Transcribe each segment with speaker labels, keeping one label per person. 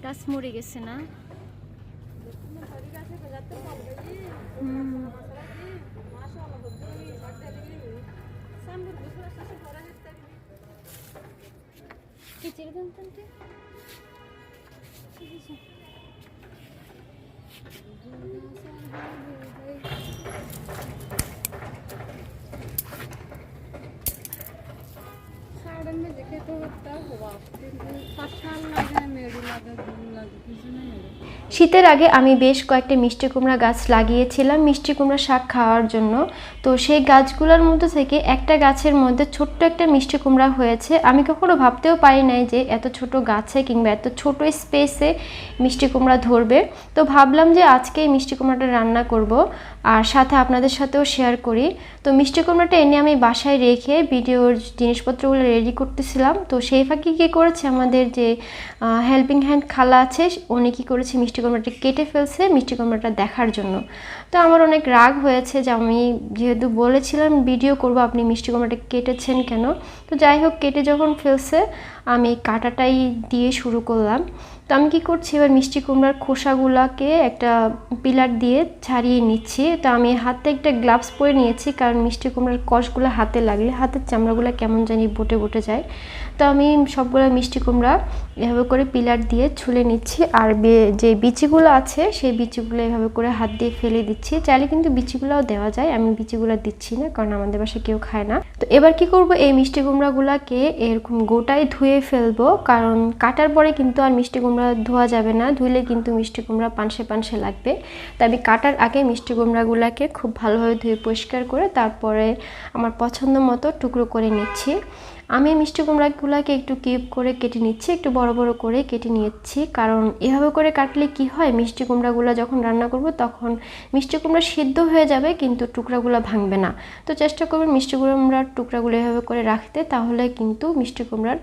Speaker 1: গাছ মরে গেছে না? শীতের আগে আমি বেশ কয়েকটা মিষ্টি কুমড়া গাছ লাগিয়েছিলাম মিষ্টি কুমড়া শাক খাওয়ার জন্য। তো সেই গাছগুলোর মধ্যে থেকে একটা গাছের মধ্যে ছোট্ট একটা মিষ্টি কুমড়া হয়েছে। আমি কখনো ভাবতেও পারি নাই যে এত ছোট গাছে কিংবা এত ছোট স্পেসে মিষ্টি কুমড়া ধরবে। তো ভাবলাম যে আজকে এই মিষ্টি কুমড়াটা রান্না করব আর সাথে আপনাদের সাথেও শেয়ার করি। তো মিষ্টি কুমড়াটা এনে আমি বাসায় রেখে ভিডিওর জিনিসপত্রগুলো রেডি করতেছিলাম। তো সেই ফাঁকে কী করেছে আমাদের যে হেল্পিং হ্যান্ড খালা আছে উনি কী করেছে মিষ্টি কুমড়াটা কেটে ফেলছে মিষ্টি কুমড়াটা দেখার জন্য। তো আমার অনেক রাগ হয়েছে যে আমি যেহেতু বলেছিলাম ভিডিও করব আপনি মিষ্টি কুমড়াটা কেটেছেন কেন। তো যাই হোক কেটে যখন ফেলছে আমি কাটাটাই দিয়ে শুরু করলাম। তো আমি কী করছি এবার মিষ্টি কুমড়ার খোসাগুলোকে একটা পিলার দিয়ে ছাড়িয়ে নিচ্ছি। তো আমি হাতে একটা গ্লাভস পরে নিয়েছি কারণ মিষ্টি কুমড়ার কষগুলো হাতে লাগলে হাতের চামড়াগুলো কেমন জানি বটে বটে যায়। তো আমি সবগুলো মিষ্টি কুমড়া এভাবে করে পিলার দিয়ে ছুলে নিচ্ছি আর যে বিচিগুলো আছে সেই বিচিগুলো এভাবে করে হাত দিয়ে ফেলে দিচ্ছি। চাইলে কিন্তু বিচিগুলোও দেওয়া যায়, আমি বিচিগুলো দিচ্ছি না কারণ আমাদের বাসায় কেউ খায় না। তো এবার কি করব এই মিষ্টি কুমড়াগুলোকে এরকম গোটায় ধুয়ে ফেলবো কারণ কাটার পরে কিন্তু আর মিষ্টি কুমড়া ধোয়া যাবে না, ধুলে কিন্তু মিষ্টি কুমড়া পানসে পানসে লাগবে। তাই আমি কাটার আগে মিষ্টি কুমড়াগুলোকে খুব ভালোভাবে ধুয়ে পরিষ্কার করে তারপরে আমার পছন্দ মতো টুকরো করে নিচ্ছি। আমি মিষ্টি কুমড়াগুলোকে একটু কিউব করে কেটে নিচ্ছি, একটু বড় বড় করে কেটে নিচ্ছি কারণ এভাবে করে কাটলে কি হয় মিষ্টি কুমড়াগুলো যখন রান্না করব তখন মিষ্টি কুমড়া সিদ্ধ হয়ে যাবে কিন্তু টুকরাগুলো ভাঙবে না। তো চেষ্টা করবেন মিষ্টি কুমড়ার টুকরাগুলো এভাবে করে রাখতে, তাহলে কিন্তু মিষ্টি কুমড়ার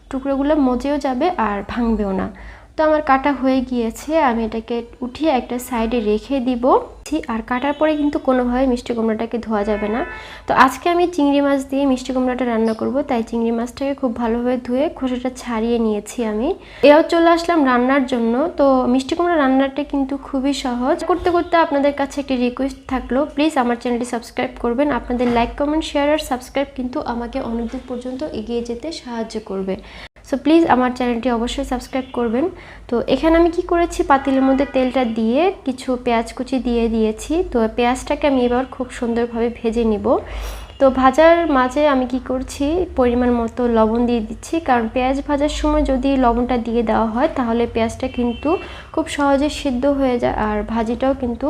Speaker 1: টুকরোগুলো মজেও যাবে আর ভাঙবেও না। তো আমার কাটা হয়ে গিয়েছে, আমি এটাকে উঠিয়ে একটা সাইডে রেখে দিব। আর কাটার পরে কিন্তু কোনোভাবে মিষ্টি কুমড়াটাকে ধোয়া যাবে না। তো আজকে আমি চিংড়ি মাছ দিয়ে মিষ্টি কুমড়াটা রান্না করব, তাই চিংড়ি মাছটাকে খুব ভালোভাবে ধুয়ে খোসাটা ছাড়িয়ে নিয়েছি আমি। এও চলে আসলাম রান্নার জন্য। তো মিষ্টি কুমড়া রান্নাটা কিন্তু খুবই সহজ। করতে করতে আপনাদের কাছে একটি রিকোয়েস্ট থাকলো, প্লিজ আমার চ্যানেলটি সাবস্ক্রাইব করবেন। আপনাদের লাইক কমেন্ট শেয়ার আর সাবস্ক্রাইব কিন্তু আমাকে অনেক দূর পর্যন্ত এগিয়ে যেতে সাহায্য করবে। সো প্লিজ আমার চ্যানেলটি অবশ্যই সাবস্ক্রাইব করবেন। তো এখানে আমি কি করেছি পাতিলের মধ্যে তেলটা দিয়ে কিছু পেঁয়াজ কুচি দিয়ে দিয়েছি। তো পেঁয়াজটাকে আমি এবার খুব সুন্দরভাবে ভেজে নিব। তো ভাজার মাঝে আমি কি করছি পরিমাণ মতো লবণ দিয়ে দিচ্ছি কারণ পেঁয়াজ ভাজার সময় যদি লবণটা দিয়ে দেওয়া হয় তাহলে পেঁয়াজটা কিন্তু খুব সহজে সিদ্ধ হয়ে যায় আর ভাজিটাও কিন্তু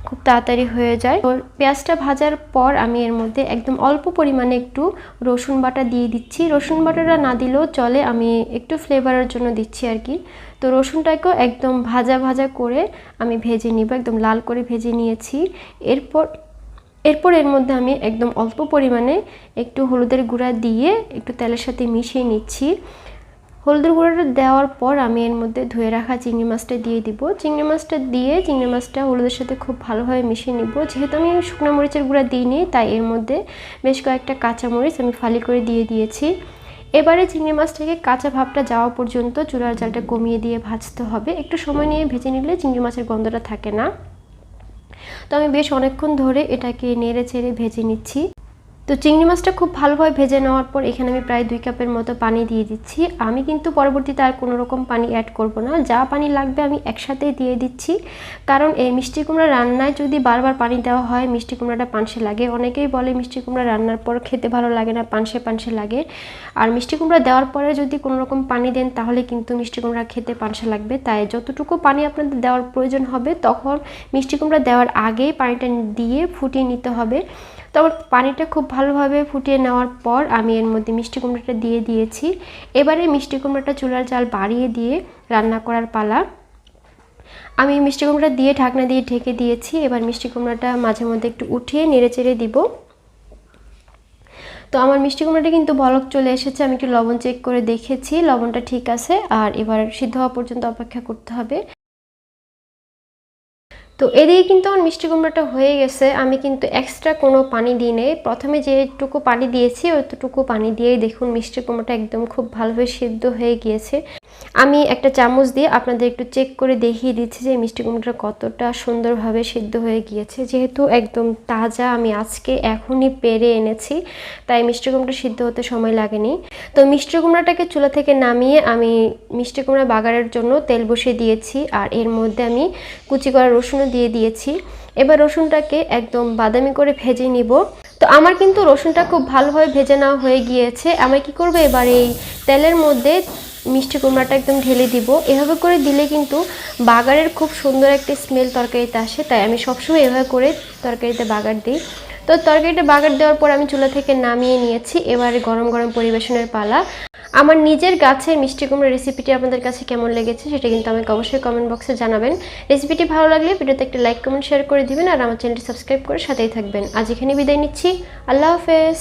Speaker 1: খুব তাড়াতাড়ি হয়ে যায়। তো পেঁয়াজটা ভাজার পর আমি এর মধ্যে একদম অল্প পরিমাণে একটু রসুন বাটা দিয়ে দিচ্ছি। রসুন বাটাটা না দিলেও চলে, আমি একটু ফ্লেভারের জন্য দিচ্ছি আর কি। তো রসুনটাকেও একদম ভাজা ভাজা করে আমি ভেজে নিব, একদম লাল করে ভেজে নিয়েছি। এরপর এর মধ্যে আমি একদম অল্প পরিমাণে একটু হলুদের গুঁড়া দিয়ে একটু তেলের সাথে মিশিয়ে নিচ্ছি। হলুদের গুঁড়াটা দেওয়ার পর আমি এর মধ্যে ধুয়ে রাখা চিংড়ি মাছটা দিয়ে দিব। চিংড়ি মাছটা হলুদের সাথে খুব ভালোভাবে মিশিয়ে নিব। যেহেতু আমি শুকনো মরিচের গুঁড়া দিইনি তাই এর মধ্যে বেশ কয়েকটা কাঁচামরিচ আমি ফালি করে দিয়ে দিয়েছি। এবারে চিংড়ি মাছটাকে কাঁচা ভাবটা যাওয়া পর্যন্ত চুলার জালটা কমিয়ে দিয়ে ভাজতে হবে। একটু সময় নিয়ে ভেজে নিলে চিংড়ি মাছের গন্ধটা থাকে না। তো আমি বেশ অনেকক্ষণ ধরে এটাকে নেড়ে চেড়ে ভেজে নিচ্ছি। তো চিংড়ি মাছটা খুব ভালোভাবে ভেজে নেওয়ার পর এখানে আমি প্রায় 2 কাপের মতো পানি দিয়ে দিচ্ছি। আমি কিন্তু পরবর্তীতে আর কোনো রকম পানি অ্যাড করব না, যা পানি লাগবে আমি একসাথেই দিয়ে দিচ্ছি। কারণ এই মিষ্টি কুমড়া রান্নায় যদি বারবার পানি দেওয়া হয় মিষ্টি কুমড়াটা পানসে লাগে। অনেকেই বলে মিষ্টি কুমড়া রান্নার পর খেতে ভালো লাগে না, পানসে পানসে লাগে। আর মিষ্টি কুমড়া দেওয়ার পরে যদি কোনো রকম পানি দেন তাহলে কিন্তু মিষ্টি কুমড়া খেতে পানসে লাগবে। তাই যতটুকু পানি আপনাদের দেওয়ার প্রয়োজন হবে তখন মিষ্টি কুমড়া দেওয়ার আগেই পানিটা দিয়ে ফুটিয়ে নিতে হবে। তারপর পানিটা খুব ভালোভাবে ফুটিয়ে নেওয়ার পর আমি এর মধ্যে মিষ্টি কুমড়াটা দিয়ে দিয়েছি। এবারে মিষ্টি কুমড়াটা চুলার জাল বাড়িয়ে দিয়ে রান্না করার পালা। আমি মিষ্টি কুমড়া দিয়ে ঢাকনা দিয়ে ঢেকে দিয়েছি। এবার মিষ্টি কুমড়াটা মাঝে মধ্যে একটু উঠিয়ে নেড়ে চেড়ে দিব। তো আমার মিষ্টি কুমড়াটা কিন্তু বলক চলে এসেছে, আমি একটু লবণ চেক করে দেখেছি, লবণটা ঠিক আছে। আর এবার সিদ্ধ হওয়া পর্যন্ত অপেক্ষা করতে হবে। তো এদিকে কিন্তু আমার মিষ্টি কুমড়াটা হয়ে গেছে। আমি কিন্তু এক্সট্রা কোনো পানি দিই নাই, প্রথমে যেটুকু পানি দিয়েছি ওইটুকু পানি দিয়েই দেখুন মিষ্টি কুমড়াটা একদম খুব ভালোভাবে সিদ্ধ হয়ে গিয়েছে। আমি একটা চামচ দিয়ে আপনাদের একটু চেক করে দেখিয়ে দিচ্ছি যে মিষ্টি কুমড়াটা কতটা সুন্দরভাবে সিদ্ধ হয়ে গিয়েছে। যেহেতু একদম তাজা, আমি আজকে এখনই পেরে এনেছি, তাই মিষ্টি কুমড়া সিদ্ধ হতে সময় লাগেনি। তো মিষ্টি কুমড়াটাকে চুলা থেকে নামিয়ে আমি মিষ্টি কুমড়া বাগারের জন্য তেল বসিয়ে দিয়েছি, আর এর মধ্যে আমি কুচি করা রসুনও দিয়ে দিয়েছি। এবার রসুনটাকে একদম বাদামি করে ভেজে নিব। তো আমার কিন্তু রসুনটা খুব ভালোভাবে ভেজে নেওয়া হয়ে গিয়েছে। আমি কি করব, এবার এই তেলের মধ্যে মিষ্টি কুমড়াটা একদম ঢেলে দিব। এভাবে করে দিলে কিন্তু বাগারের খুব সুন্দর একটা স্মেল তরকারিতে আসে, তাই আমি সবসময় এভাবে করে তরকারিতে বাগার দিই। তো তরকারিটা বাগার দেওয়ার পর আমি চুলা থেকে নামিয়ে নিয়েছি। এবারে গরম গরম পরিবেশনের পালা। আমার নিজের গাছের মিষ্টি কুমড়া রেসিপিটি আপনাদের কাছে কেমন লেগেছে সেটা কিন্তু আমাকে অবশ্যই কমেন্ট বক্সে জানাবেন। রেসিপিটি ভালো লাগলে ভিডিওতে একটা লাইক কমেন্ট শেয়ার করে দিবেন, আর আমার চ্যানেলটি সাবস্ক্রাইব করে সাথেই থাকবেন। আজ এখানে বিদায় নিচ্ছি। আল্লাহ হাফেজ।